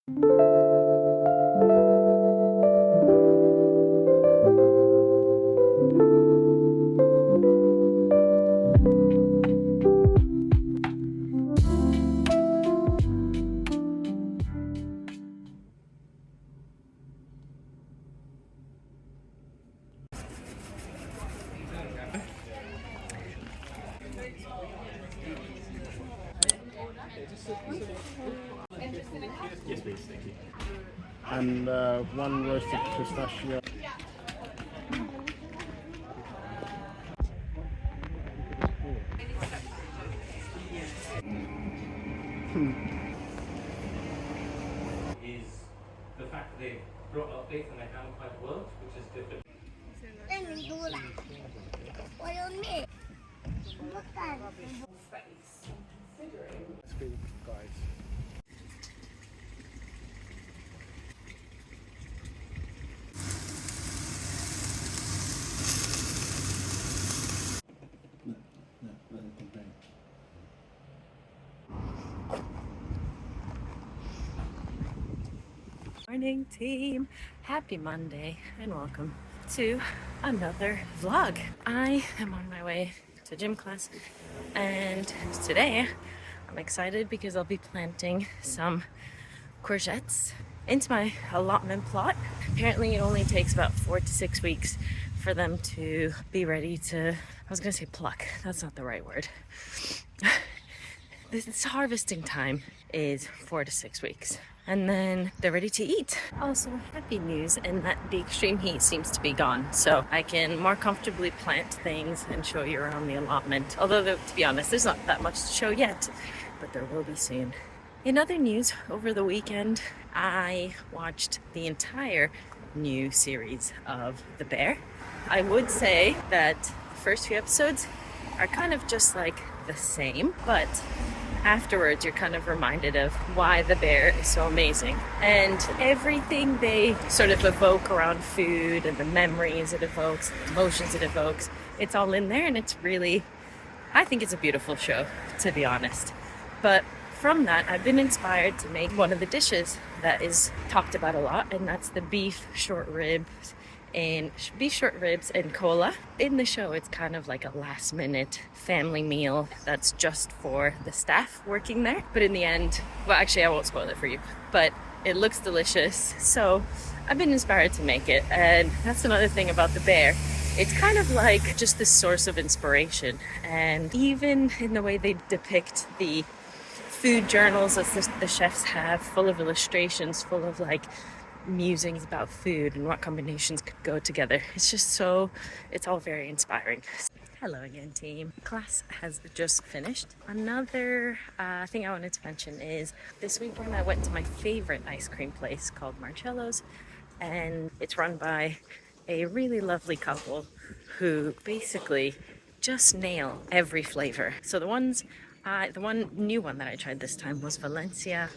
Yes, please. Thank you. And one roasted pistachio. Is the fact that they brought updates and they haven't quite worked, which is different. Let's go, guys. Morning team, happy Monday and welcome to another vlog. I am on my way to gym class and today I'm excited because I'll be planting some courgettes into my allotment plot. Apparently it only takes about 4 to 6 weeks for them to be ready to, I was gonna say pluck, that's not the right word. This harvesting time is 4 to 6 weeks. And then they're ready to eat. Also, happy news in that the extreme heat seems to be gone. So I can more comfortably plant things and show you around the allotment. Although, to be honest, there's not that much to show yet, but there will be soon. In other news, over the weekend, I watched the entire new series of The Bear. I would say that the first few episodes are kind of just like the same, but afterwards you're kind of reminded of why The Bear is so amazing, and everything they sort of evoke around food and the memories it evokes, the emotions it evokes, it's all in there, and it's really, I think it's a beautiful show, to be honest. But from that, I've been inspired to make one of the dishes that is talked about a lot, and that's the beef short ribs and cola. In the show, it's kind of like a last minute family meal that's just for the staff working there. But in the end, well, actually I won't spoil it for you, but it looks delicious. So I've been inspired to make it. And that's another thing about The Bear. It's kind of like just this source of inspiration. And even in the way they depict the food journals that the chefs have, full of illustrations, full of like musings about food and what combinations could go together. It's just so, it's all very inspiring. Hello again team. Class has just finished. Another thing I wanted to mention is this weekend I went to my favorite ice cream place called Marcello's, and it's run by a really lovely couple who basically just nail every flavor. So the one new one that I tried this time was Valencia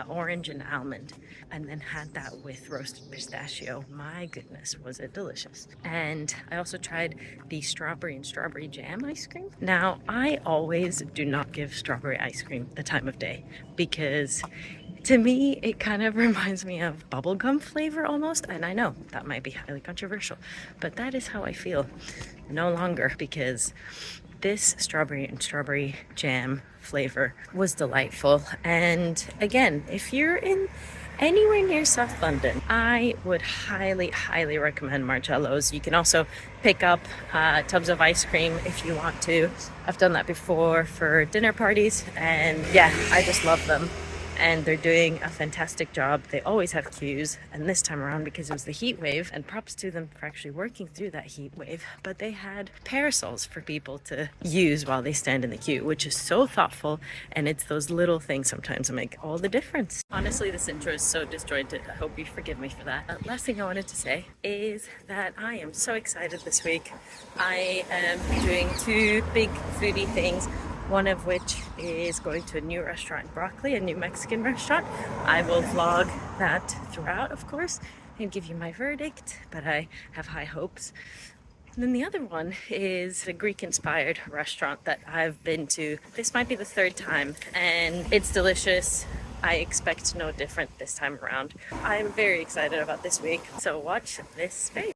orange and almond, and then had that with roasted pistachio. My goodness, was it delicious. And I also tried the strawberry and strawberry jam ice cream. Now, I always do not give strawberry ice cream the time of day because to me, it kind of reminds me of bubblegum flavor almost. And I know that might be highly controversial, but that is how I feel no longer, because this strawberry and strawberry jam flavor was delightful. And again, if you're in anywhere near South London, I would highly recommend Marcello's. You can also pick up tubs of ice cream if you want to. I've done that before for dinner parties, and yeah, I just love them. And they're doing a fantastic job. They always have queues, and this time around, because it was the heat wave, and props to them for actually working through that heat wave, but they had parasols for people to use while they stand in the queue, which is so thoughtful. And it's those little things sometimes that make all the difference. Honestly, this intro is so disjointed. I hope you forgive me for that. Last thing I wanted to say is that I am so excited this week. I am doing 2 big foodie things, one of which is going to a new restaurant in Broccoli, a new Mexican restaurant. I will vlog that throughout, of course, and give you my verdict, but I have high hopes. And then the other one is a Greek-inspired restaurant that I've been to. This might be the 3rd time, and it's delicious. I expect no different this time around. I'm very excited about this week, so watch this space.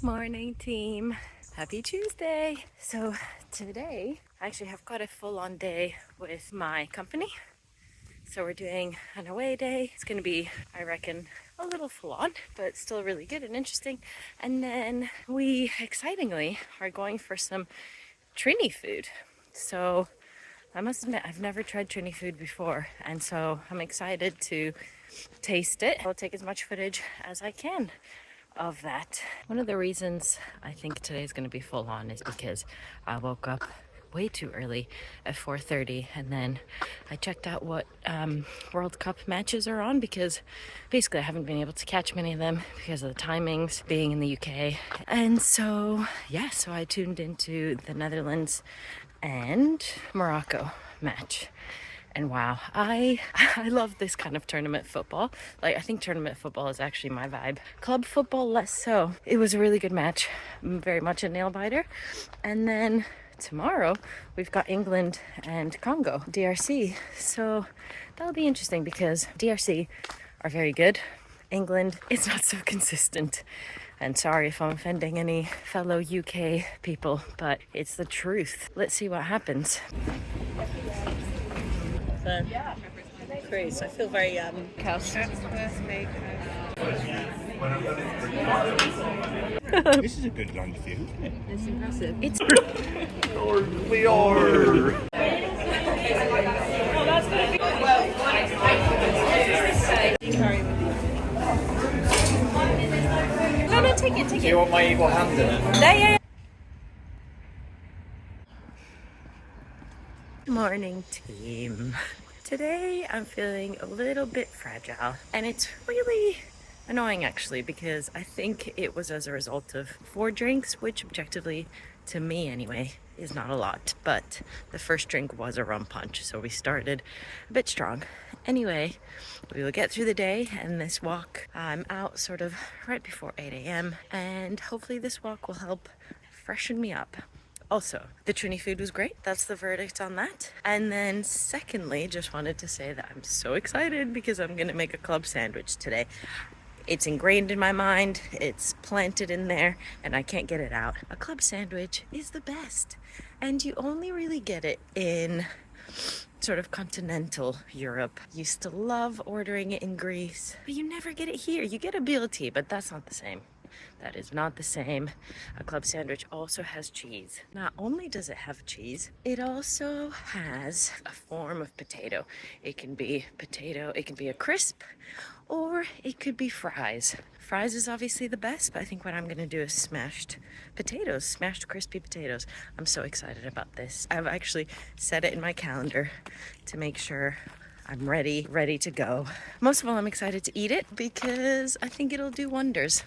Morning team, happy Tuesday. So today I actually have quite a full-on day with my company. So we're doing an away day. It's gonna be, I reckon, a little full-on, but still really good and interesting. And then we excitingly are going for some Trini food. So I must admit, I've never tried Trini food before, and so I'm excited to taste it. I'll take as much footage as I can of that. One of the reasons I think today is going to be full on is because I woke up way too early at 4:30, and then I checked out what World Cup matches are on, because basically I haven't been able to catch many of them because of the timings being in the UK. And so yeah, so I tuned into the Netherlands and Morocco match. And wow, I love this kind of tournament football. Like, I think tournament football is actually my vibe. Club football, less so. It was a really good match, very much a nail biter. And then tomorrow we've got England and Congo, DRC. So that'll be interesting because DRC are very good. England is not so consistent. And sorry if I'm offending any fellow UK people, but it's the truth. Let's see what happens. Cruise. I feel very cowed. This is a good land view, isn't it? It's impressive. It's We are. no, take it. Do you want my evil hand in it? Yeah. Morning team. Today I'm feeling a little bit fragile, and it's really annoying actually, because I think it was as a result of 4 drinks, which objectively, to me anyway, is not a lot, but the first drink was a rum punch, so we started a bit strong. Anyway, we will get through the day and this walk. I'm out sort of right before 8 a.m. and hopefully this walk will help freshen me up. Also, the Trini food was great. That's the verdict on that. And then secondly, just wanted to say that I'm so excited because I'm gonna make a club sandwich today. It's ingrained in my mind, it's planted in there, and I can't get it out. A club sandwich is the best. And you only really get it in sort of continental Europe. Used to love ordering it in Greece, but you never get it here. You get a BLT, but that's not the same. That is not the same. A club sandwich also has cheese. Not only does it have cheese, it also has a form of potato. It can be potato, it can be a crisp, or it could be fries. Fries is obviously the best, but I think what I'm gonna do is smashed potatoes, smashed crispy potatoes. I'm so excited about this. I've actually set it in my calendar to make sure I'm ready to go. Most of all, I'm excited to eat it because I think it'll do wonders.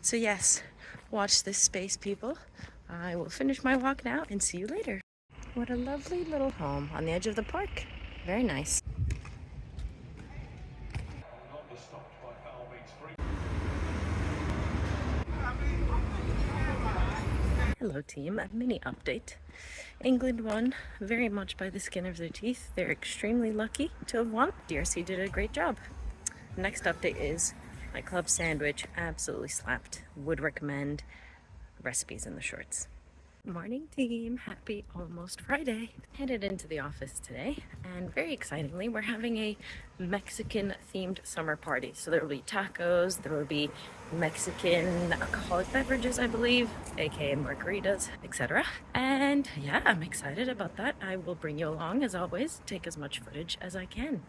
So yes, watch this space, people. I will finish my walk now and see you later. What a lovely little home on the edge of the park. Very nice. Hello team, a mini update. England won very much by the skin of their teeth. They're extremely lucky to have won. DRC did a great job. Next update is my club sandwich absolutely slapped. Would recommend. Recipes in the shorts. Morning team, happy almost Friday. Headed into the office today, and very excitingly we're having a Mexican themed summer party. So there will be tacos, there will be Mexican alcoholic beverages, I believe, aka margaritas, etc. And yeah, I'm excited about that. I will bring you along as always, take as much footage as I can.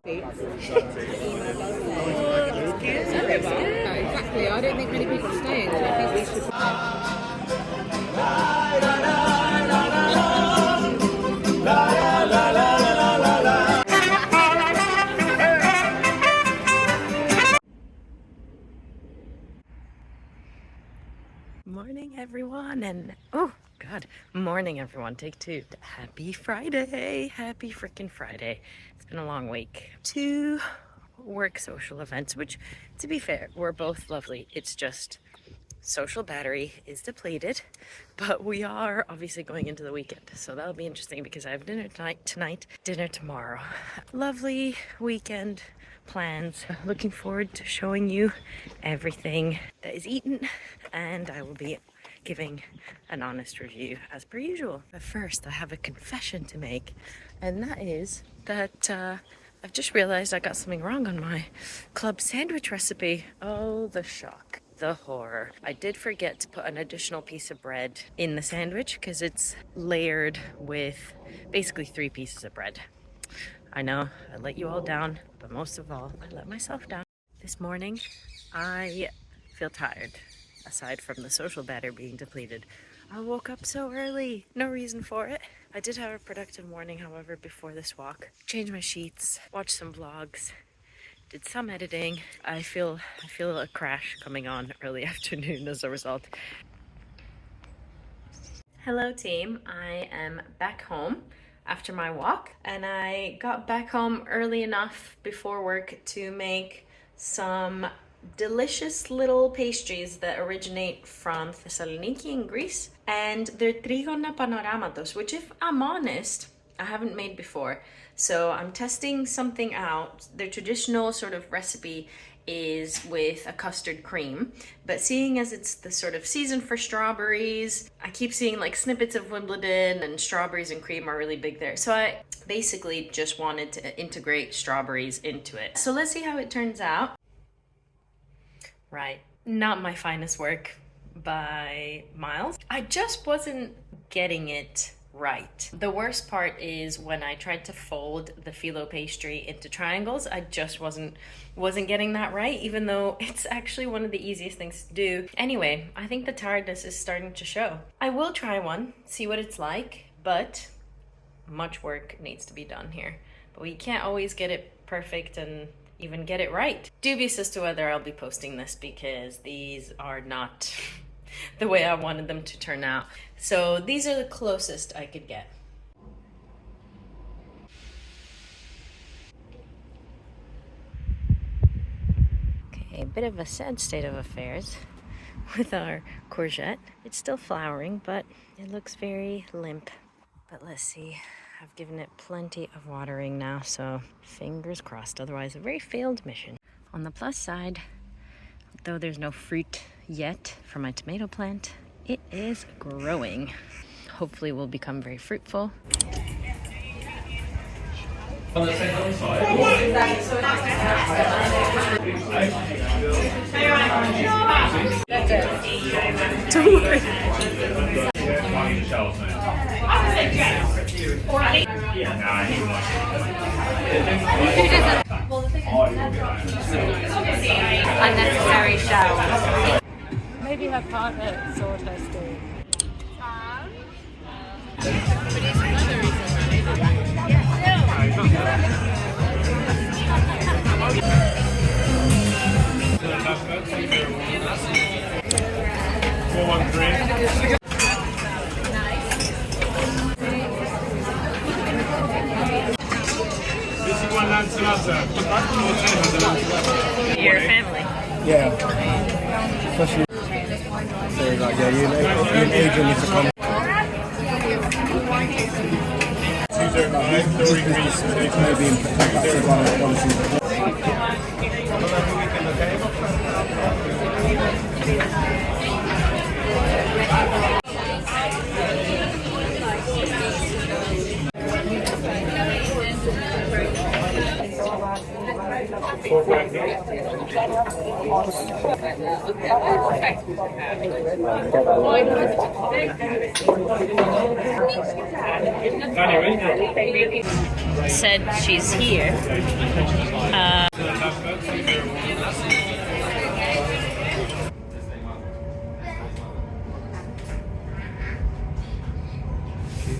Exactly. I don't think many people are staying, so I think we should. Morning everyone, and oh god, morning everyone, take two. Happy Friday, happy freaking Friday. It's been a long week. 2 work social events, which to be fair were both lovely. It's just social battery is depleted, but we are obviously going into the weekend, so that'll be interesting because I have dinner tonight, dinner tomorrow. Lovely weekend plans. Looking forward to showing you everything that is eaten, and I will be giving an honest review as per usual. But first I have a confession to make, and that is that I've just realized I got something wrong on my club sandwich recipe. Oh, the shock, the horror. I did forget to put an additional piece of bread in the sandwich because it's layered with basically 3 pieces of bread. I know I let you all down, but most of all, I let myself down. This morning, I feel tired. Aside from the social battery being depleted, I woke up so early. No reason for it. I did have a productive morning, however, before this walk. Changed my sheets, watched some vlogs, did some editing. I feel a crash coming on early afternoon as a result. Hello team, I am back home after my walk, and I got back home early enough before work to make some delicious little pastries that originate from Thessaloniki in Greece, and they're trigona panoramatos, which if I'm honest, I haven't made before. So I'm testing something out. Their traditional sort of recipe is with a custard cream, but seeing as it's the sort of season for strawberries, I keep seeing like snippets of Wimbledon, and strawberries and cream are really big there. So I basically just wanted to integrate strawberries into it. So let's see how it turns out. Right, not my finest work by miles. I just wasn't getting it right. The worst part is when I tried to fold the phyllo pastry into triangles, I just wasn't getting that right, even though it's actually one of the easiest things to do. Anyway, I think the tiredness is starting to show. I will try one, see what it's like, but much work needs to be done here. But we can't always get it perfect and even get it right. Dubious as to whether I'll be posting this because these are not the way I wanted them to turn out. So these are the closest I could get. Okay, a bit of a sad state of affairs with our courgette. It's still flowering, but it looks very limp. But let's see. I've given it plenty of watering now, so fingers crossed. Otherwise, a very failed mission. On the plus side, though there's no fruit yet from my tomato plant, it is growing. Hopefully will become very fruitful. On the second side. Don't worry. Unnecessary shower. Maybe her partner saw her story. Your family. Yeah. Especially Say like, yeah, you an agent needs to come. Maybe in that's one of the policies. Said she's here.